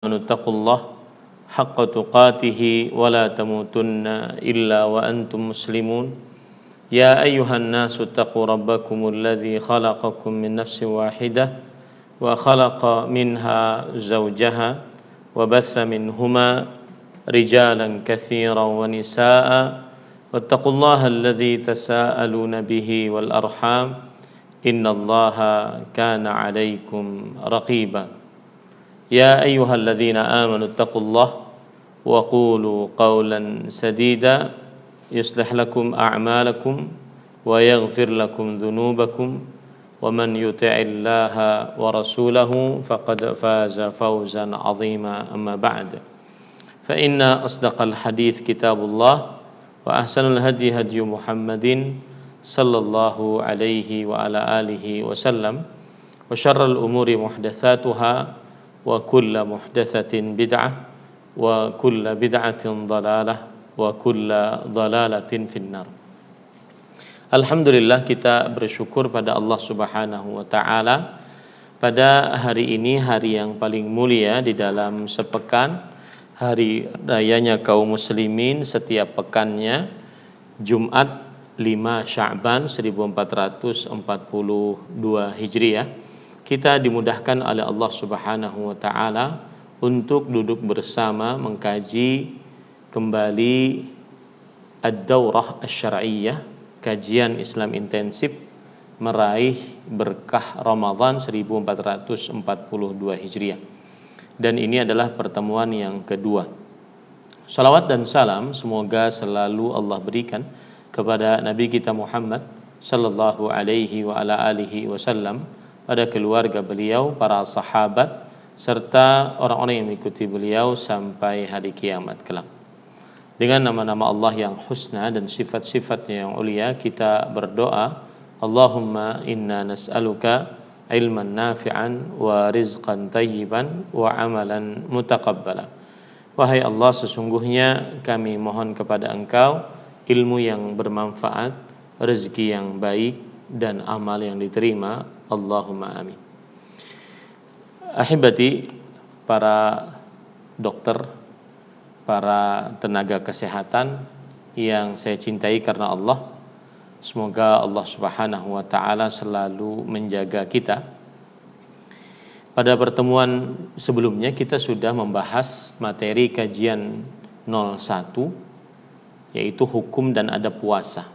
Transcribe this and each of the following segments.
اتقوا الله حق تقاته ولا تموتن إلا وأنتم مسلمون يا أيها الناس اتقوا ربكم الذي خلقكم من نفس واحدة وخلق منها زوجها وبث منهما رجالا كثيرا ونساء واتقوا الله الذي تساءلون به والأرحام إن الله كان عليكم رقيبا يا أيها الذين آمنوا اتقوا الله وقولوا قولا سديدا يصلح لكم أعمالكم ويغفر لكم ذنوبكم ومن يطع الله ورسوله فقد فاز فوزا عظيما أما بعد فإن أصدق الحديث كتاب الله وأحسن الهدي هدي محمد صلى الله عليه وعلى آله وسلم وشر الأمور محدثاتها وكل محدثة بدعة وكل بدعة ضلالة وكل ضلالة في النار. Alhamdulillah, kita bersyukur pada Allah Subhanahu wa taala pada hari ini, hari yang paling mulia di dalam sepekan, hari rayanya kaum muslimin setiap pekannya, Jumat 5 Sya'ban 1442 Hijriah. Kita dimudahkan oleh Allah Subhanahu wa taala untuk duduk bersama mengkaji kembali Ad-Daurah Asy-Syar'iyyah, kajian Islam intensif meraih berkah Ramadan 1442 Hijriah. Dan ini adalah pertemuan yang kedua. Salawat dan salam semoga selalu Allah berikan kepada Nabi kita Muhammad sallallahu alaihi wa ala alihi wasallam, pada keluarga beliau, para sahabat, serta orang-orang yang mengikuti beliau sampai hari kiamat kelak. Dengan nama-nama Allah yang husna dan sifat-sifatnya yang ulia, kita berdoa, Allahumma inna nas'aluka ilman nafi'an wa rizqan tayyiban wa amalan mutaqabbala. Wahai Allah, sesungguhnya kami mohon kepada Engkau ilmu yang bermanfaat, rezeki yang baik, dan amal yang diterima. Allahumma amin. Ahibati, para dokter, para tenaga kesehatan yang saya cintai karena Allah, semoga Allah Subhanahu wa taala selalu menjaga kita. Pada pertemuan sebelumnya kita sudah membahas materi kajian 01, yaitu hukum dan adab puasa.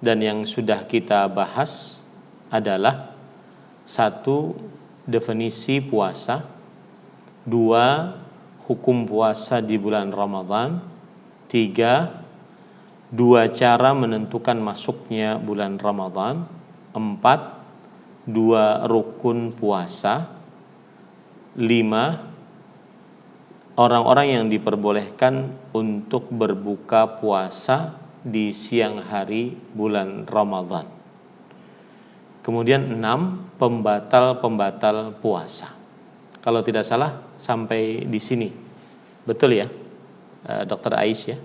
Dan yang sudah kita bahas adalah 1. Definisi puasa, 2. Hukum puasa di bulan Ramadan, 3. 2 cara menentukan masuknya bulan Ramadan, 4. 2 rukun puasa, 5. Orang-orang yang diperbolehkan untuk berbuka puasa di siang hari bulan Ramadan. Kemudian 6. Pembatal-pembatal puasa. Kalau tidak salah sampai di sini. Betul ya, Dr. Ais ya?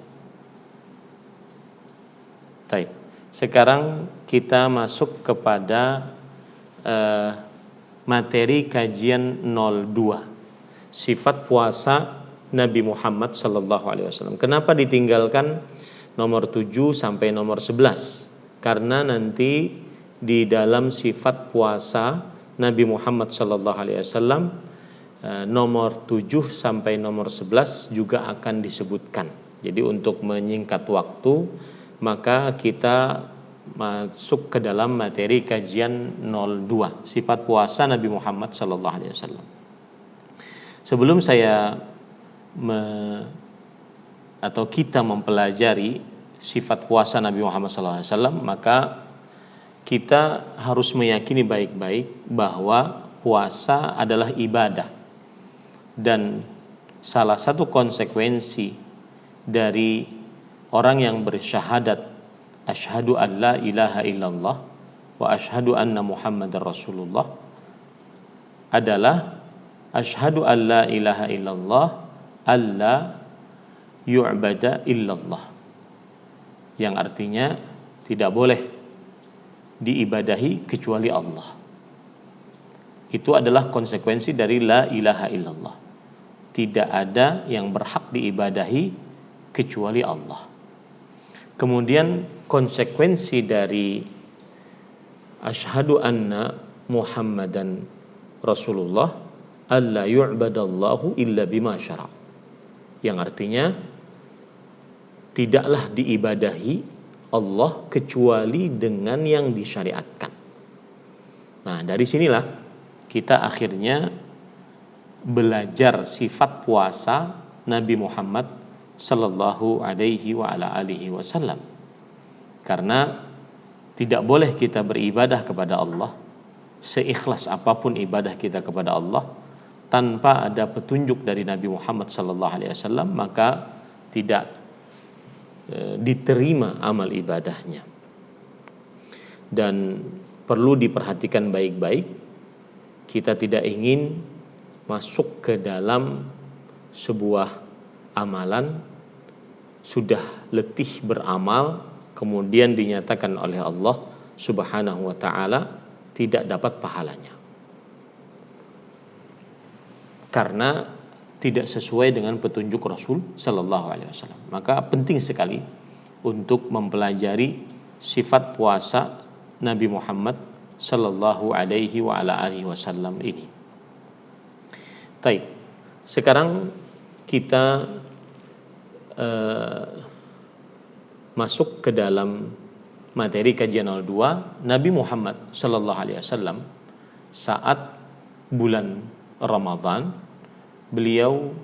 Baik. Sekarang kita masuk kepada materi kajian 02. Sifat puasa Nabi Muhammad sallallahu alaihi wasallam. Kenapa ditinggalkan nomor 7 sampai nomor 11? Karena nanti di dalam sifat puasa Nabi Muhammad sallallahu alaihi wasallam nomor 7 sampai nomor 11 juga akan disebutkan. Jadi untuk menyingkat waktu, maka kita masuk ke dalam materi kajian 02, sifat puasa Nabi Muhammad sallallahu alaihi wasallam. Sebelum saya kita mempelajari sifat puasa Nabi Muhammad sallallahu alaihi wasallam, maka kita harus meyakini baik-baik bahwa puasa adalah ibadah, dan salah satu konsekuensi dari orang yang bersyahadat asyhadu an la ilaha illallah wa asyhadu anna muhammadar rasulullah adalah asyhadu an la ilaha illallah alla yu'bada illallah, yang artinya tidak boleh diibadahi kecuali Allah. Itu adalah konsekuensi dari la ilaha illallah. tidak ada yang berhak diibadahi kecuali Allah. Kemudian konsekuensi dari asyhadu anna Muhammadan Rasulullah alla yu'badallahu illa bima syara', yang artinya tidaklah diibadahi Allah kecuali dengan yang disyariatkan. Nah, dari sinilah kita akhirnya belajar sifat puasa Nabi Muhammad sallallahu alaihi wa ala alihi wasallam. Karena tidak boleh kita beribadah kepada Allah seikhlas apapun ibadah kita kepada Allah tanpa ada petunjuk dari Nabi Muhammad sallallahu alaihi wasallam, maka tidak diterima amal ibadahnya. Dan perlu diperhatikan baik-baik, kita tidak ingin masuk ke dalam sebuah amalan, sudah letih beramal, kemudian dinyatakan oleh Allah Subhanahu wa ta'ala tidak dapat pahalanya, karena tidak sesuai dengan petunjuk Rasul sallallahu alaihi wasallam. Maka penting sekali untuk mempelajari sifat puasa Nabi Muhammad sallallahu alaihi wa ala alihi wasallam ini. Baik. Sekarang kita masuk ke dalam materi kajian 02, Nabi Muhammad sallallahu alaihi wasallam saat bulan Ramadan beliau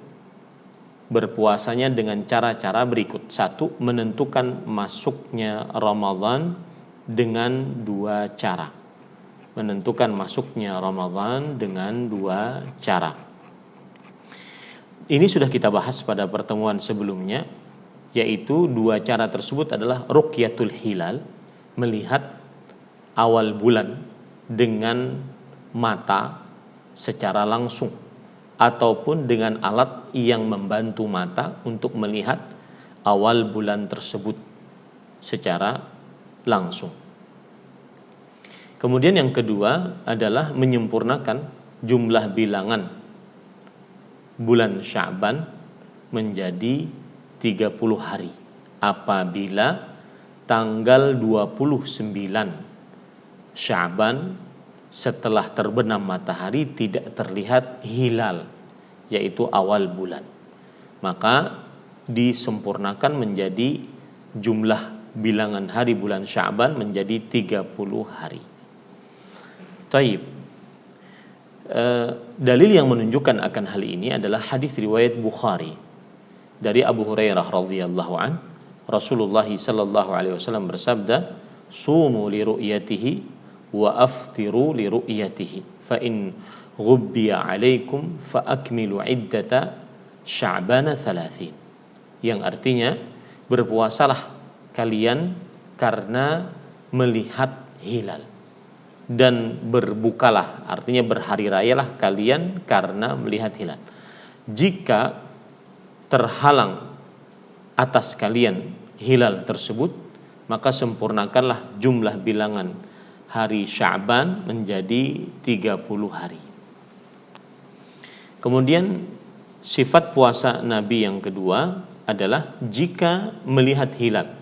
berpuasanya dengan cara-cara berikut. Satu, menentukan masuknya Ramadan dengan dua cara. Menentukan masuknya Ramadan dengan dua cara. Ini sudah kita bahas pada pertemuan sebelumnya, yaitu dua cara tersebut adalah ruqyatul hilal, melihat awal bulan dengan mata secara langsung, ataupun dengan alat yang membantu mata untuk melihat awal bulan tersebut secara langsung. Kemudian yang kedua adalah menyempurnakan jumlah bilangan bulan Sya'ban menjadi 30 hari apabila tanggal 29 Sya'ban setelah terbenam matahari tidak terlihat hilal, yaitu awal bulan, maka disempurnakan menjadi jumlah bilangan hari bulan Sya'ban menjadi 30 hari. Taib. Dalil yang menunjukkan akan hal ini adalah hadis riwayat Bukhari dari Abu Hurairah radhiyallahu an, Rasulullah sallallahu alaihi wasallam bersabda, "Sumu li ru'yatihi wa aftiru li ru'yatihi, fa in ghubbiya 'alaikum fa akmilu 'iddata Sya'bana 30." Yang artinya, berpuasalah kalian karena melihat hilal, dan berbukalah, artinya berhari rayalah kalian karena melihat hilal. Jika terhalang atas kalian hilal tersebut, maka sempurnakanlah jumlah bilangan hari Sya'ban menjadi 30 hari. Kemudian sifat puasa Nabi yang kedua adalah jika melihat hilal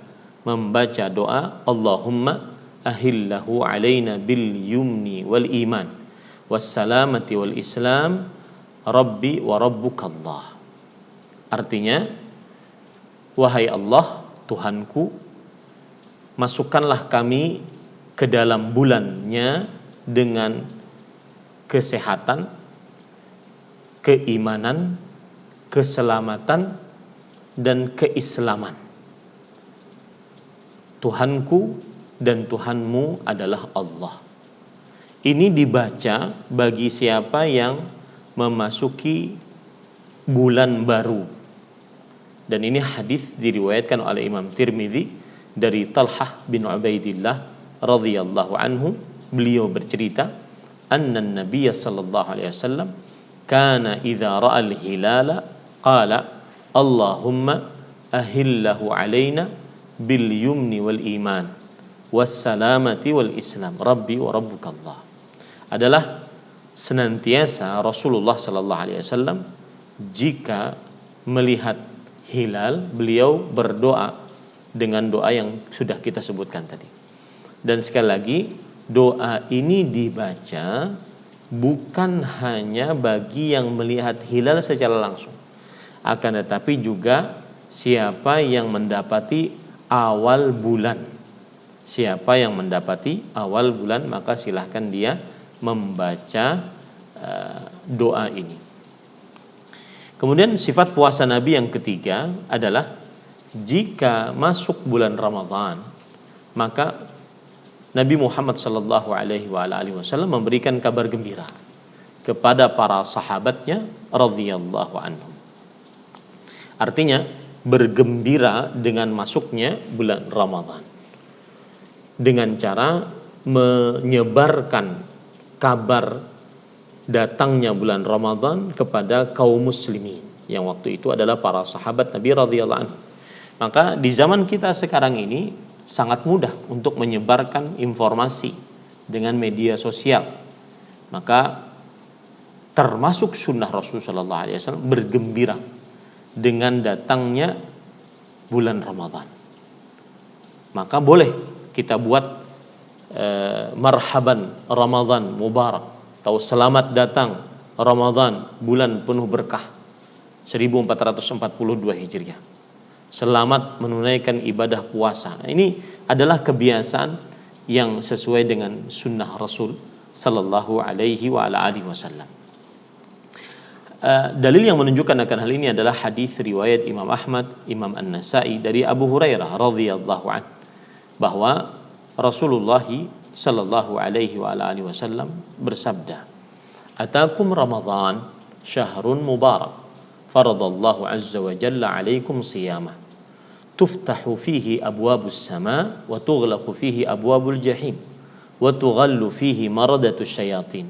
membaca doa Allahumma ahillahu alaina bil yumni wal iman wassalamati wal islam rabbi wa rabbukallah. Artinya, wahai Allah Tuhanku, masukkanlah kami ke dalam bulannya dengan kesehatan, keimanan, keselamatan, dan keislaman. Tuhanku dan Tuhanmu adalah Allah. Ini dibaca bagi siapa yang memasuki bulan baru. Dan ini hadis diriwayatkan oleh Imam Tirmidzi dari Talhah bin Ubaidillah radhiyallahu anhu. Beliau bercerita, anna Nabiy sallallahu alaihi wasallam kana idza ra'a al-hilala qala Allahumma ahillahu alaina bil yumni wal iman wassalamati wal islam rabbi wa rabbukallah. Adalah senantiasa Rasulullah sallallahu alaihi wasallam jika melihat hilal beliau berdoa dengan doa yang sudah kita sebutkan tadi. Dan sekali lagi, doa ini dibaca bukan hanya bagi yang melihat hilal secara langsung, akan tetapi juga siapa yang mendapati awal bulan. Siapa yang mendapati awal bulan, maka silahkan dia membaca doa ini. Kemudian sifat puasa Nabi yang ketiga adalah jika masuk bulan Ramadan, maka Nabi Muhammad sallallahu alaihi wasallam memberikan kabar gembira kepada para sahabatnya radhiyallahu anhum. Artinya bergembira dengan masuknya bulan Ramadan dengan cara menyebarkan kabar datangnya bulan Ramadan kepada kaum muslimin yang waktu itu adalah para sahabat Nabi radhiyallahu anhu. Maka di zaman kita sekarang ini sangat mudah untuk menyebarkan informasi dengan media sosial. Maka termasuk sunnah Rasulullah sallallahu alaihi wasallam bergembira dengan datangnya bulan Ramadan. Maka boleh kita buat marhaban Ramadan mubarak atau selamat datang Ramadan, bulan penuh berkah 1442 Hijriah. Selamat menunaikan ibadah puasa. Ini adalah kebiasaan yang sesuai dengan sunnah Rasul sallallahu alaihi wasallam. Dalil yang menunjukkan akan hal ini adalah hadis riwayat Imam Ahmad, Imam An-Nasa'i dari Abu Hurairah radhiyallahu anhu bahwa Rasulullah sallallahu alaihi wasallam bersabda, "Atakum Ramadan syahrun mubarak, faradallahu azza wa jalla alaikum siyamah, tuftahu fihi abwabus sama wa tughlaqu fihi abwabul jahim wa tughallu fihi maradatus syayatin.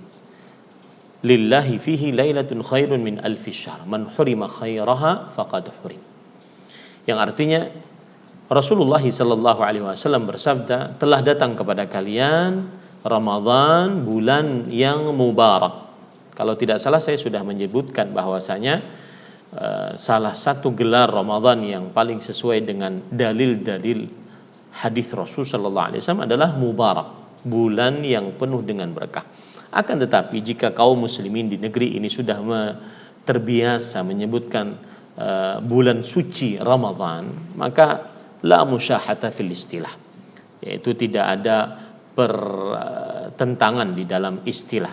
Lillahi fihi lailatun khairun min alfi syahr, man hurima khairaha faqad hurim." Yang artinya Rasulullah sallallahu alaihi wasallam bersabda, telah datang kepada kalian Ramadan, bulan yang mubarak. Kalau tidak salah saya sudah menyebutkan bahwasanya salah satu gelar Ramadan yang paling sesuai dengan dalil-dalil hadis Rasul sallallahu alaihi wasallam adalah mubarak, bulan yang penuh dengan berkah. Akan tetapi jika kaum muslimin di negeri ini sudah terbiasa menyebutkan bulan suci Ramadan, maka la musyahata fil istilah, yaitu tidak ada pertentangan di dalam istilah.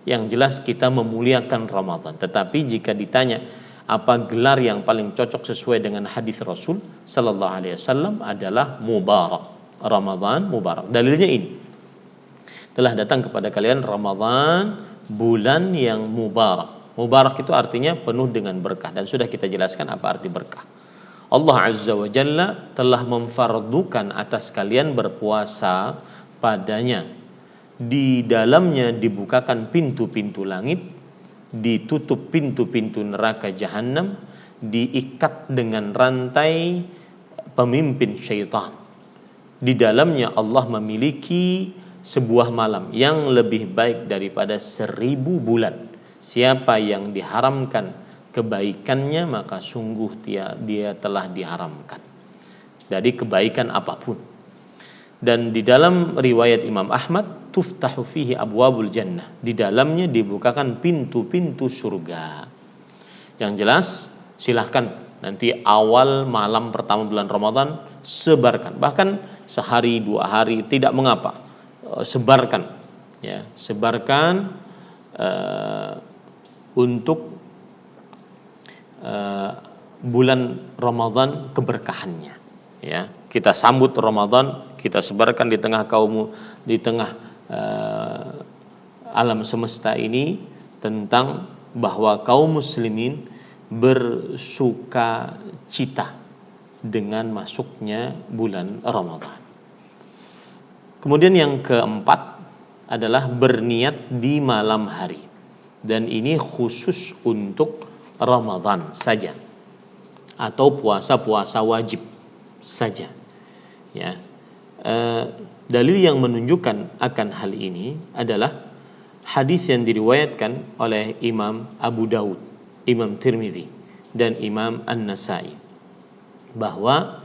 Yang jelas kita memuliakan Ramadan. Tetapi jika ditanya apa gelar yang paling cocok sesuai dengan hadis Rasul sallallahu alaihi wasallam adalah mubarak, Ramadan mubarak. Dalilnya ini, telah datang kepada kalian Ramadan, bulan yang mubarak. Mubarak itu artinya penuh dengan berkah, dan sudah kita jelaskan apa arti berkah. Allah azza wa jalla telah memfardukan atas kalian berpuasa padanya. Di dalamnya dibukakan pintu-pintu langit, ditutup pintu-pintu neraka jahanam, diikat dengan rantai pemimpin syaitan. Di dalamnya Allah memiliki sebuah malam yang lebih baik daripada 1000 bulan. Siapa yang diharamkan kebaikannya, maka sungguh dia telah diharamkan dari kebaikan apapun. Dan di dalam riwayat Imam Ahmad, tuftahu fihi abwabul jannah, di dalamnya dibukakan pintu-pintu surga. Yang jelas silahkan nanti awal malam pertama bulan Ramadan sebarkan, bahkan sehari 2 hari tidak mengapa, sebarkan ya, sebarkan untuk bulan Ramadan keberkahannya ya. Kita sambut Ramadan, kita sebarkan di tengah alam semesta ini tentang bahwa kaum muslimin bersuka cita dengan masuknya bulan Ramadan. Kemudian yang keempat adalah berniat di malam hari, dan ini khusus untuk Ramadan saja atau puasa-puasa wajib saja ya. Dalil yang menunjukkan akan hal ini adalah hadis yang diriwayatkan oleh Imam Abu Daud Imam Tirmidzi dan Imam An-Nasai, bahwa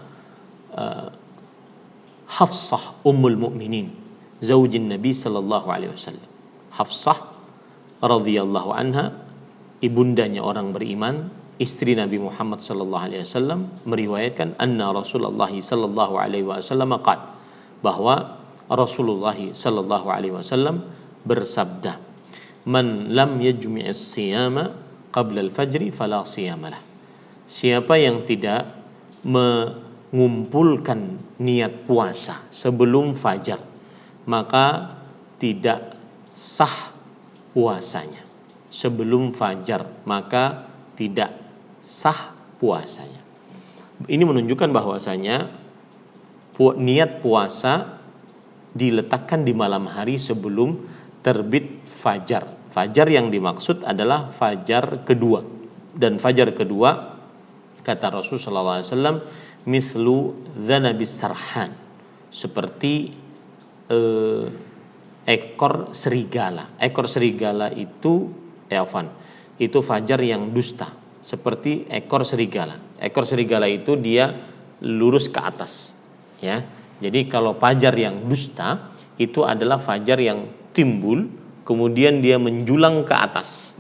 Hafsah Ummul Mukminin zaujin Nabi sallallahu alaihi wasallam, Hafsah radhiyallahu anha, ibundanya orang beriman, istri Nabi Muhammad sallallahu alaihi wasallam, meriwayatkan anna Rasulullah sallallahu alaihi wasallam qala, bahwa Rasulullah sallallahu alaihi wasallam bersabda, man lam yajmi'is siyama qabla al-fajri fala siyamalah. Siapa yang tidak mengumpulkan niat puasa sebelum fajar, maka tidak sah puasanya. Sebelum fajar maka tidak sah puasanya. Ini menunjukkan bahwasanya niat puasa diletakkan di malam hari sebelum terbit fajar. Fajar yang dimaksud adalah fajar kedua, dan fajar kedua kata Rasulullah SAW mislu dzanabis sarhan, seperti ekor serigala. Ekor serigala itu itu fajar yang dusta, seperti ekor serigala. Ekor serigala itu dia lurus ke atas, ya. Jadi kalau fajar yang dusta itu adalah fajar yang timbul kemudian dia menjulang ke atas.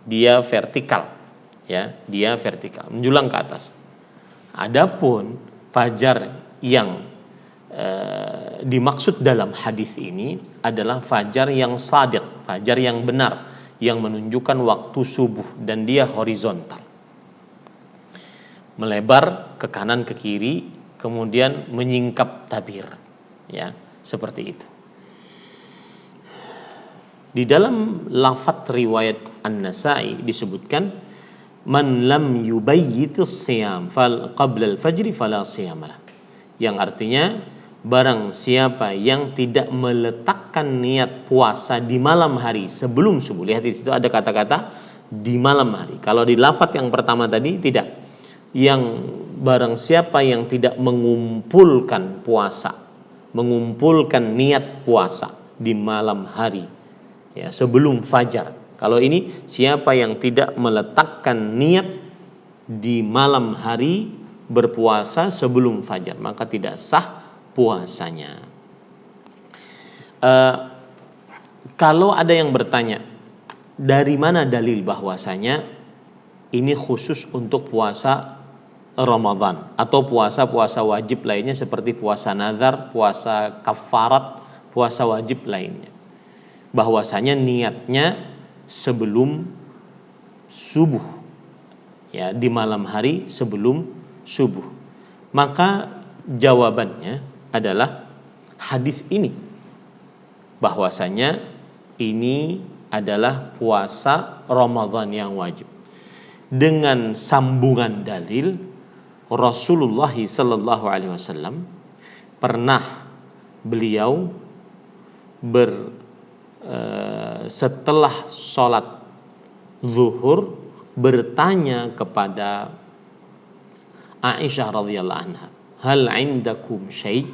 Dia vertikal, ya, dia vertikal, menjulang ke atas. Adapun fajar yang dimaksud dalam hadis ini adalah fajar yang shadiq, fajar yang benar, yang menunjukkan waktu subuh, dan dia horizontal, melebar ke kanan ke kiri, kemudian menyingkap tabir, ya, seperti itu. Di dalam lafadz riwayat An-Nasai disebutkan man lam yubayyitis siyam fal qabla al-fajri fala siyamalah, yang artinya barang siapa yang tidak meletakkan niat puasa di malam hari sebelum subuh. Lihat di situ ada kata-kata di malam hari. Kalau di lafadz yang pertama tadi tidak. Yang barang siapa yang tidak mengumpulkan puasa, mengumpulkan niat puasa di malam hari, ya, sebelum fajar. Kalau ini siapa yang tidak meletakkan niat di malam hari berpuasa sebelum fajar, maka tidak sah puasanya. Kalau ada yang bertanya, dari mana dalil bahwasanya ini khusus untuk puasa Ramadan atau puasa-puasa wajib lainnya seperti puasa nazar, puasa kafarat, puasa wajib lainnya, bahwasanya niatnya sebelum subuh, ya, di malam hari sebelum subuh? Maka jawabannya adalah hadis ini, bahwasanya ini adalah puasa Ramadan yang wajib, dengan sambungan dalil Rasulullah sallallahu alaihi wasallam pernah beliau setelah sholat zuhur bertanya kepada Aisyah radhiyallahu anha, hal indakum syai',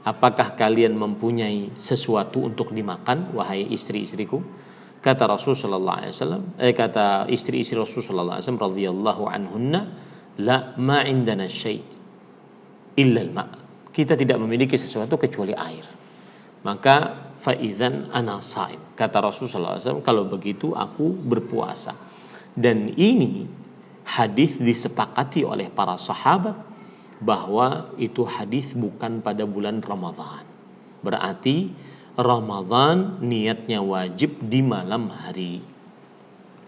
apakah kalian mempunyai sesuatu untuk dimakan wahai istri-istriku? Kata Rasul sallallahu alaihi wasallam, kata istri-istri Rasul sallallahu alaihi wasallam radhiyallahu anhunna, la ma indana syai' illa al-ma', kita tidak memiliki sesuatu kecuali air. Maka fa idzan ana shaim, kata Rasul sallallahu alaihi wasallam, kalau begitu aku berpuasa. Dan ini hadis disepakati oleh para sahabat bahwa itu hadis bukan pada bulan Ramadan. Berarti Ramadan niatnya wajib di malam hari.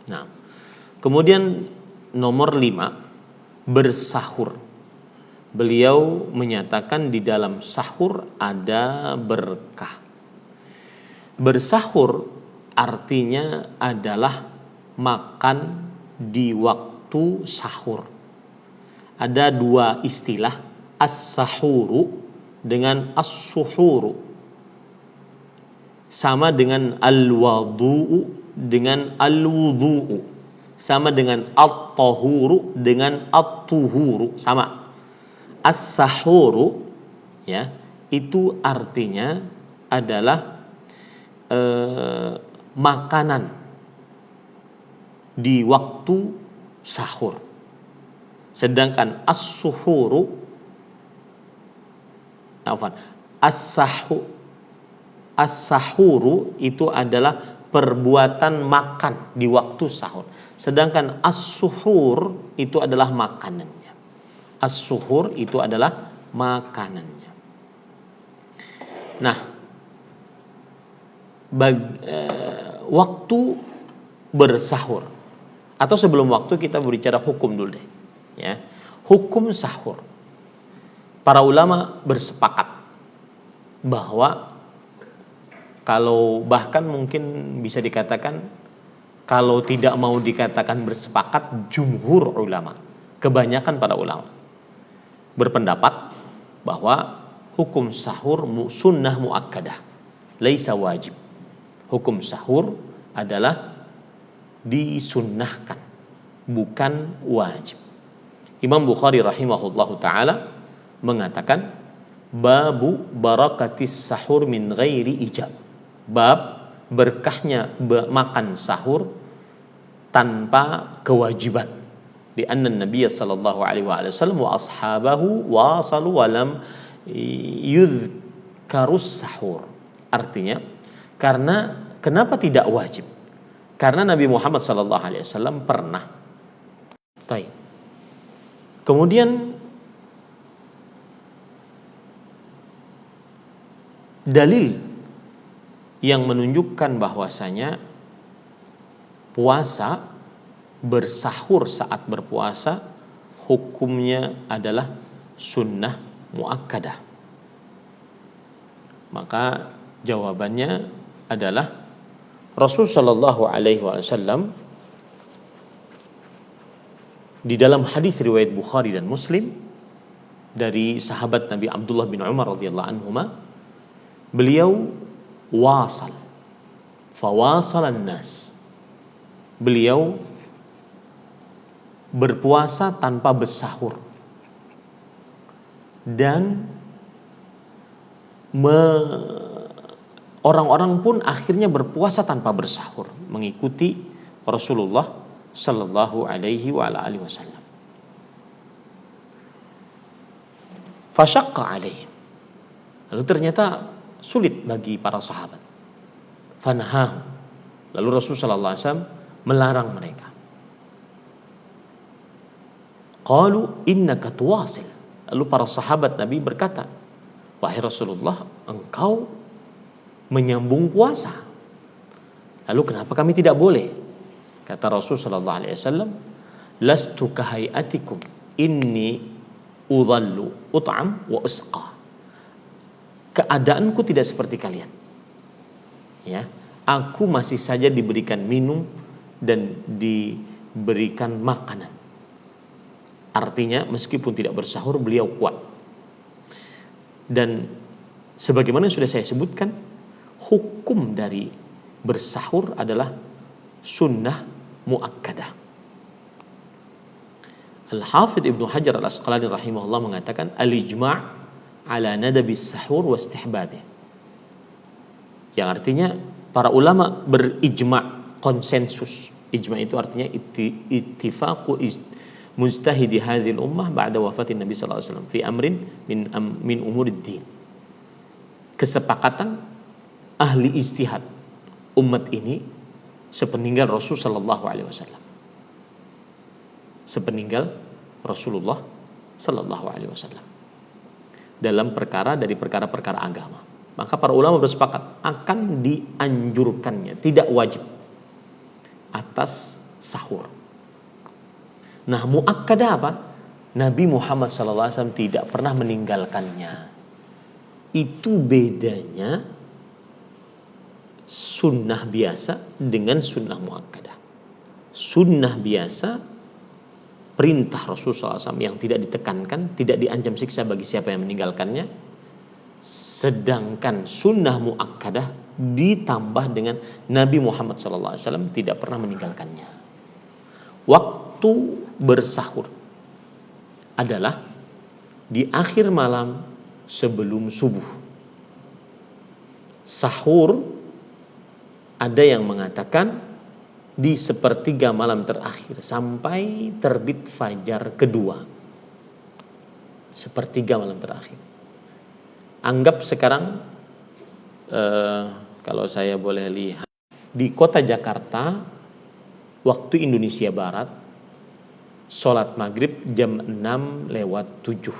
Nah, kemudian nomor 5, bersahur. Beliau menyatakan di dalam sahur ada berkah. Bersahur artinya adalah makan di waktu sahur. Ada dua istilah, as-sahuru dengan as-suhuru. Sama dengan al-wadu'u dengan al-wudu'u. Sama dengan at-tahuru dengan at-tuhuru, sama. As-sahuru, ya, itu artinya adalah makanan di waktu sahur. Sedangkan as-suhuru as-sahuru itu adalah perbuatan makan di waktu sahur. Sedangkan as-suhur itu adalah makanannya. As-suhur itu adalah makanannya. Nah, waktu bersahur atau sebelum waktu kita berbicara hukum dulu deh, ya. Hukum sahur. Para ulama bersepakat bahwa kalau bahkan mungkin bisa dikatakan kalau tidak mau dikatakan bersepakat, jumhur ulama, kebanyakan para ulama berpendapat bahwa hukum sahur sunnah muakkadah, laisa wajib. Hukum sahur adalah disunnahkan, bukan wajib. Imam Bukhari rahimahullahu taala mengatakan babu barakatis sahur min ghairi ijab. Bab berkahnya makan sahur tanpa kewajiban. Di anna Nabi sallallahu alaihi wasallam wa ashabahu wasalu wa lam yudhkarus sahur. Artinya, karena kenapa tidak wajib? Karena Nabi Muhammad sallallahu alaihi wasallam pernah. Kemudian dalil yang menunjukkan bahwasanya puasa, bersahur saat berpuasa hukumnya adalah sunnah muakkadah. Maka jawabannya adalah Rasul sallallahu alaihi wasallam di dalam hadis riwayat Bukhari dan Muslim dari sahabat Nabi Abdullah bin Umar radhiyallahu anhuma, beliau wasal, fawasalan nas. Beliau berpuasa tanpa bersahur dan orang-orang pun akhirnya berpuasa tanpa bersahur mengikuti Rasulullah sallallahu alaihi wa alihi wasallam. Fashaqqa alaihim. Lalu ternyata sulit bagi para sahabat. Fanahahu. Lalu Rasul sallallahu alaihi wasallam melarang mereka. Qalu innaka tuwasil. Lalu para sahabat Nabi berkata, wahai Rasulullah, engkau menyambung puasa. Lalu kenapa kami tidak boleh? Kata Rasul sallallahu alaihi wasallam, lastu kahayatikum inni udhallu ut'am wa usqa. Keadaanku tidak seperti kalian. Ya, aku masih saja diberikan minum dan diberikan makanan. Artinya meskipun tidak bersahur beliau kuat. Dan sebagaimana yang sudah saya sebutkan, hukum dari bersahur adalah sunnah muakkadah. Al-Hafidh Ibnu Hajar Al-Asqalani rahimahullah mengatakan al-ijma' ala nadabis sahur wa istihbabih. Yang artinya para ulama berijma', konsensus. Ijma' itu artinya ittifaqu mujtahidi hadhil ummah ba'da wafatin Nabi sallallahu alaihi wasallam fi amrin min umurid din. Kesepakatan ahli ijtihad umat ini sepeninggal Rasul sallallahu alaihi wasallam. Sepeninggal Rasulullah sallallahu alaihi wasallam. Dalam perkara dari perkara-perkara agama. Maka para ulama bersepakat akan dianjurkannya, tidak wajib atas sahur. Nah, muakkadah apa? Nabi Muhammad SAW tidak pernah meninggalkannya. Itu bedanya sunnah biasa dengan sunnah muakkadah. Sunnah biasa, perintah Rasulullah SAW yang tidak ditekankan, tidak diancam siksa bagi siapa yang meninggalkannya. Sedangkan sunnah muakkadah ditambah dengan Nabi Muhammad SAW tidak pernah meninggalkannya. Waktu bersahur adalah di akhir malam sebelum subuh. Sahur ada yang mengatakan di sepertiga malam terakhir sampai terbit fajar kedua. Sepertiga malam terakhir. Anggap sekarang kalau saya boleh lihat di kota Jakarta waktu Indonesia Barat sholat maghrib jam 6:07,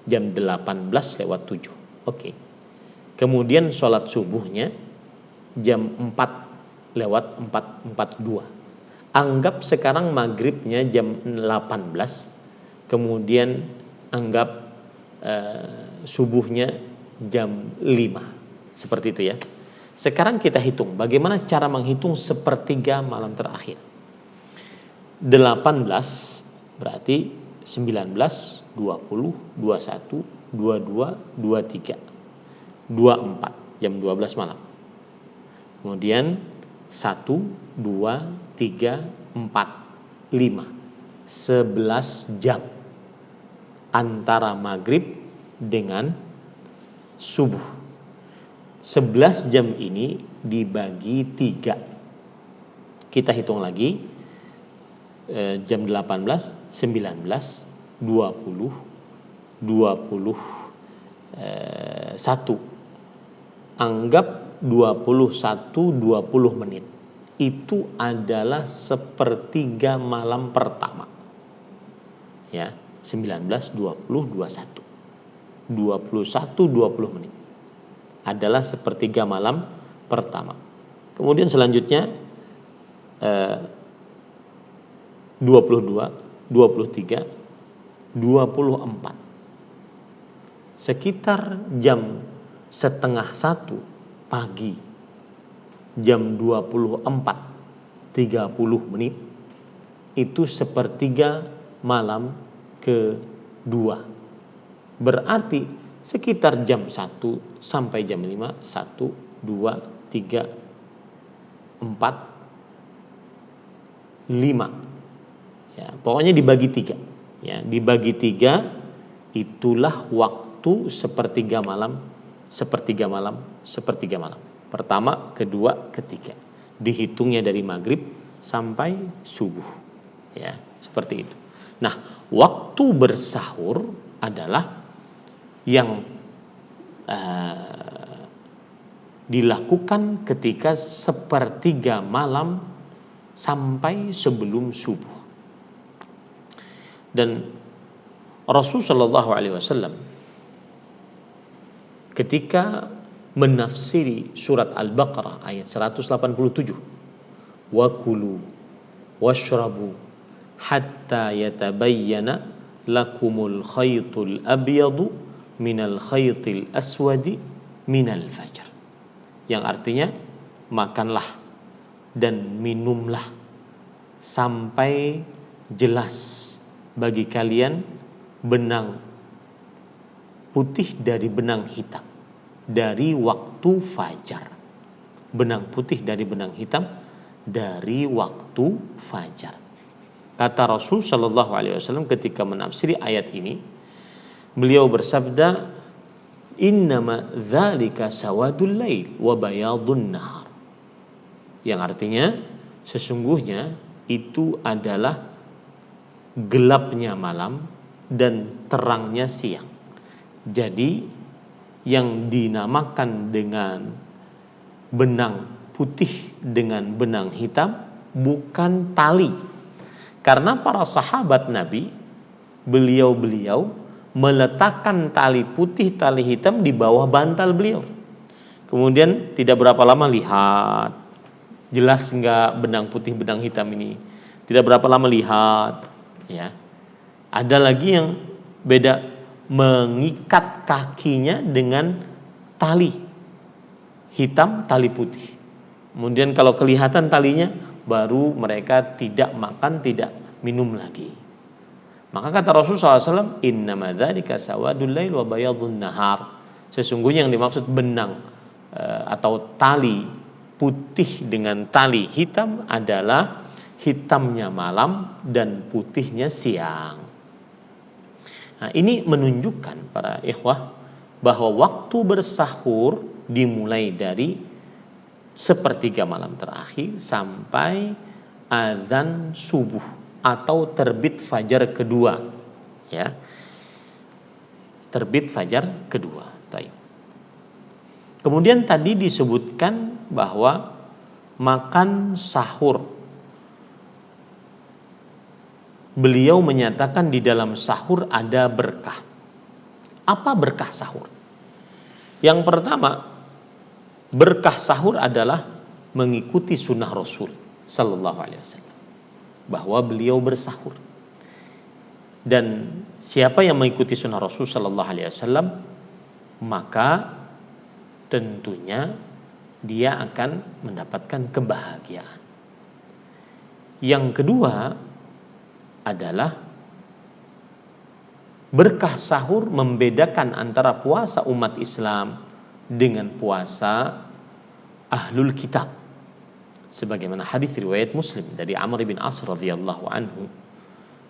jam 18:07. Oke. Kemudian sholat subuhnya jam 4:442. Anggap sekarang maghribnya jam 18, kemudian anggap subuhnya jam 5. Seperti itu ya. Sekarang kita hitung bagaimana cara menghitung sepertiga malam terakhir. 18 berarti 19, 20, 21, 22, 23, 24, jam 12 malam. Kemudian 1, 2, 3, 4, 5, 11 jam antara maghrib dengan subuh. 11 jam ini dibagi 3. Kita hitung lagi. Jam 18, 19, 20, 21. Anggap 20 menit. Itu adalah sepertiga malam pertama. Ya, 19, 20, 21. 20 menit adalah sepertiga malam pertama. Kemudian selanjutnya 22, 23, 24. Sekitar jam setengah 1 pagi, jam 24:30 itu sepertiga malam kedua. Berarti sekitar jam 1 sampai jam 5, 1, 2, 3, 4, 5. Ya, pokoknya dibagi 3. Ya, dibagi 3 itulah waktu sepertiga malam. Pertama, kedua, ketiga. Dihitungnya dari maghrib sampai subuh. Ya, seperti itu. Nah, waktu bersahur adalah yang dilakukan ketika sepertiga malam sampai sebelum subuh. Dan Rasulullah SAW ketika menafsiri surat Al-Baqarah ayat 187, wa kulu washrabu hatta yatabayyana lakumul khaytul abyadu minal khaytil aswadi minal fajar, yang artinya makanlah dan minumlah sampai jelas bagi kalian benang putih dari benang hitam dari waktu fajar. Benang putih dari benang hitam dari waktu fajar. Kata Rasul sallallahu alaihi wasallam ketika menafsiri ayat ini, beliau bersabda, innama dzalika sawadul lail wa bayadun nahar. Yang artinya sesungguhnya itu adalah gelapnya malam dan terangnya siang. Jadi yang dinamakan dengan benang putih dengan benang hitam bukan tali. Karena para sahabat Nabi, beliau meletakkan tali putih, tali hitam di bawah bantal beliau. Kemudian tidak berapa lama lihat, jelas enggak benang putih benang hitam ini. Tidak berapa lama lihat, ya. Ada lagi yang beda, mengikat kakinya dengan tali hitam, tali putih. Kemudian kalau kelihatan talinya, baru mereka tidak makan, tidak minum lagi. Maka kata Rasulullah SAW, innama dzalika sawadul lail wa bayadun nahar. Sesungguhnya yang dimaksud benang atau tali putih dengan tali hitam adalah hitamnya malam dan putihnya siang. Nah, ini menunjukkan para ikhwah bahwa waktu bersahur dimulai dari sepertiga malam terakhir sampai azan subuh atau terbit fajar kedua, ya. Terbit fajar kedua. Baik. Kemudian tadi disebutkan bahwa makan sahur, beliau menyatakan di dalam sahur ada berkah. Apa berkah sahur? Yang pertama, berkah sahur adalah mengikuti sunnah Rasul Sallallahu Alaihi Wasallam, bahwa beliau bersahur. Dan siapa yang mengikuti sunnah Rasul Sallallahu Alaihi Wasallam, maka tentunya dia akan mendapatkan kebahagiaan. Yang kedua adalah berkah sahur membedakan antara puasa umat Islam dengan puasa ahlul kitab. Sebagaimana hadis riwayat Muslim dari Amr bin As radhiyallahu anhu,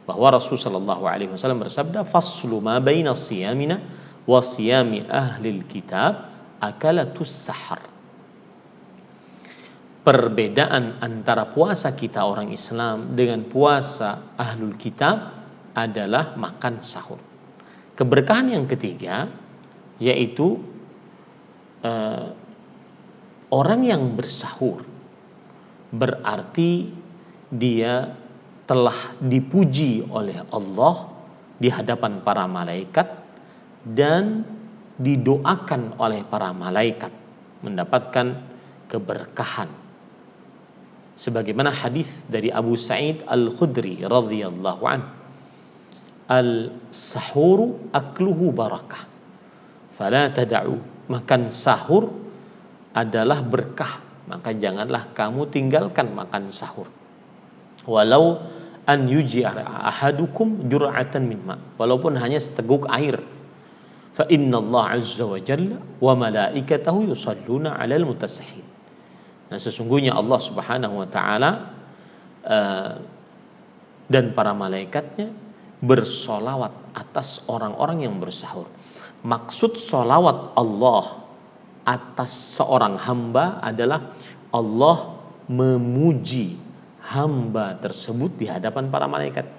bahwa Rasul sallallahu alaihi wasallam bersabda, "Faslu ma baina siyamina wa siyami ahlil kitab akalatus sahar." Perbedaan antara puasa kita orang Islam dengan puasa ahlul kitab adalah makan sahur. Keberkahan yang ketiga yaitu orang yang bersahur berarti dia telah dipuji oleh Allah di hadapan para malaikat dan didoakan oleh para malaikat mendapatkan keberkahan. Sebagaimana hadis dari Abu Sa'id Al-Khudri radhiyallahu anhu, "Al-sahuru akluhu barakah, fala tada'u." Makan sahur adalah berkah, maka janganlah kamu tinggalkan makan sahur. Walau an yuji'a ahadukum jur'atan min ma, walaupun hanya seteguk air. Fa innallaha 'azza wa jalla wa malaikatahu yusalluna 'alal mutasahhin. Nah, sesungguhnya Allah Subhanahu wa taala dan para malaikatnya bersolawat atas orang-orang yang bersahur. Maksud solawat Allah atas seorang hamba adalah Allah memuji hamba tersebut di hadapan para malaikat.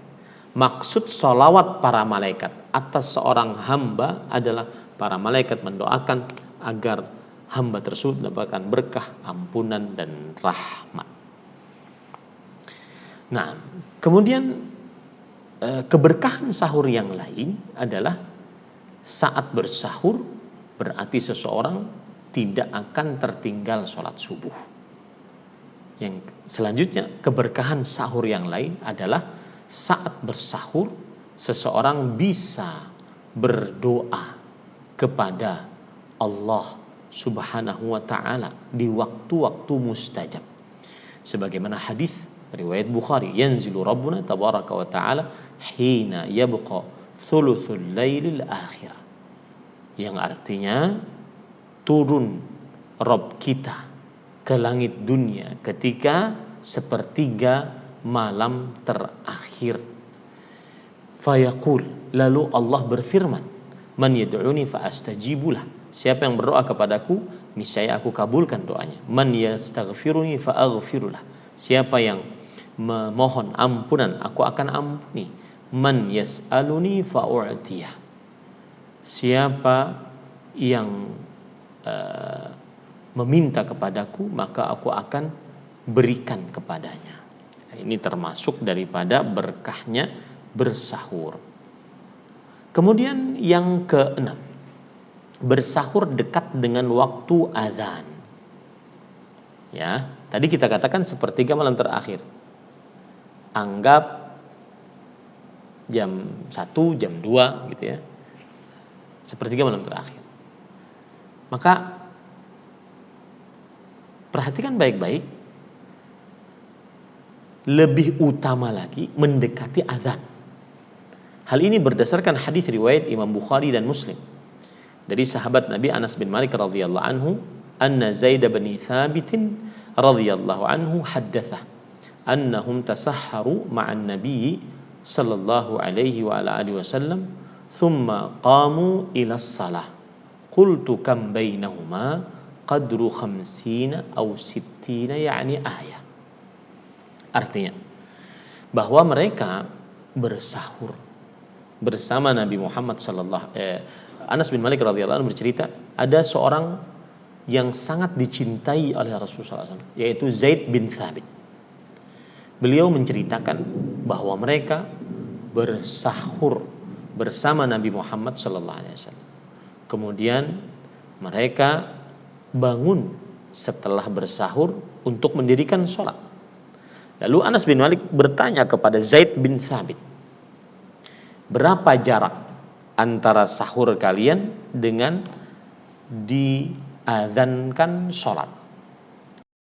Maksud solawat para malaikat atas seorang hamba adalah para malaikat mendoakan agar hamba tersebut mendapatkan berkah, ampunan, dan rahmat. Nah, kemudian keberkahan sahur yang lain adalah saat bersahur berarti seseorang tidak akan tertinggal sholat subuh. Yang selanjutnya, keberkahan sahur yang lain adalah saat bersahur seseorang bisa berdoa kepada Allah Subhanahu wa ta'ala di waktu-waktu mustajab. Sebagaimana hadis riwayat Bukhari, "Yanzilu Rabbuna tabaraka wa ta'ala hina yabqa thuluthul lailil akhir." Yang artinya turun Rabb kita ke langit dunia ketika sepertiga malam terakhir. Fayaqul, lalu Allah berfirman, "Man yad'uni fa astajibulah." Siapa yang berdoa kepadaku, niscaya aku kabulkan doanya. "Man yastaghfiruni fa aghfirullah." Siapa yang memohon ampunan, aku akan ampuni. "Man yas'aluni fa u'tiyah." Siapa yang meminta kepadaku, maka aku akan berikan kepadanya. Ini termasuk daripada berkahnya bersahur. Kemudian yang keenam, bersahur dekat dengan waktu azan. Ya, tadi kita katakan sepertiga malam terakhir. Anggap jam 1, jam 2 gitu ya. Sepertiga malam terakhir. Maka perhatikan baik-baik, lebih utama lagi mendekati azan. Hal ini berdasarkan hadis riwayat Imam Bukhari dan Muslim dari sahabat Nabi Anas bin Malik radhiyallahu anhu, anna Zaid bin Thabit radhiyallahu anhu haddatha annahum tasahharu ma'an Nabi sallallahu alaihi wa ala alihi wasallam thumma qamu ila as-salah. Qultu kam bainahuma qadru 50 aw 60 yani ayah. Artinya bahwa mereka bersahur bersama Nabi Muhammad Anas bin Malik radhiyallahu anhu bercerita, ada seorang yang sangat dicintai oleh Rasulullah SAW, yaitu Zaid bin Thabit. Beliau menceritakan bahwa mereka bersahur bersama Nabi Muhammad SAW. Kemudian mereka bangun setelah bersahur untuk mendirikan sholat. Lalu Anas bin Malik bertanya kepada Zaid bin Thabit, berapa jarak antara sahur kalian dengan diadzankan sholat?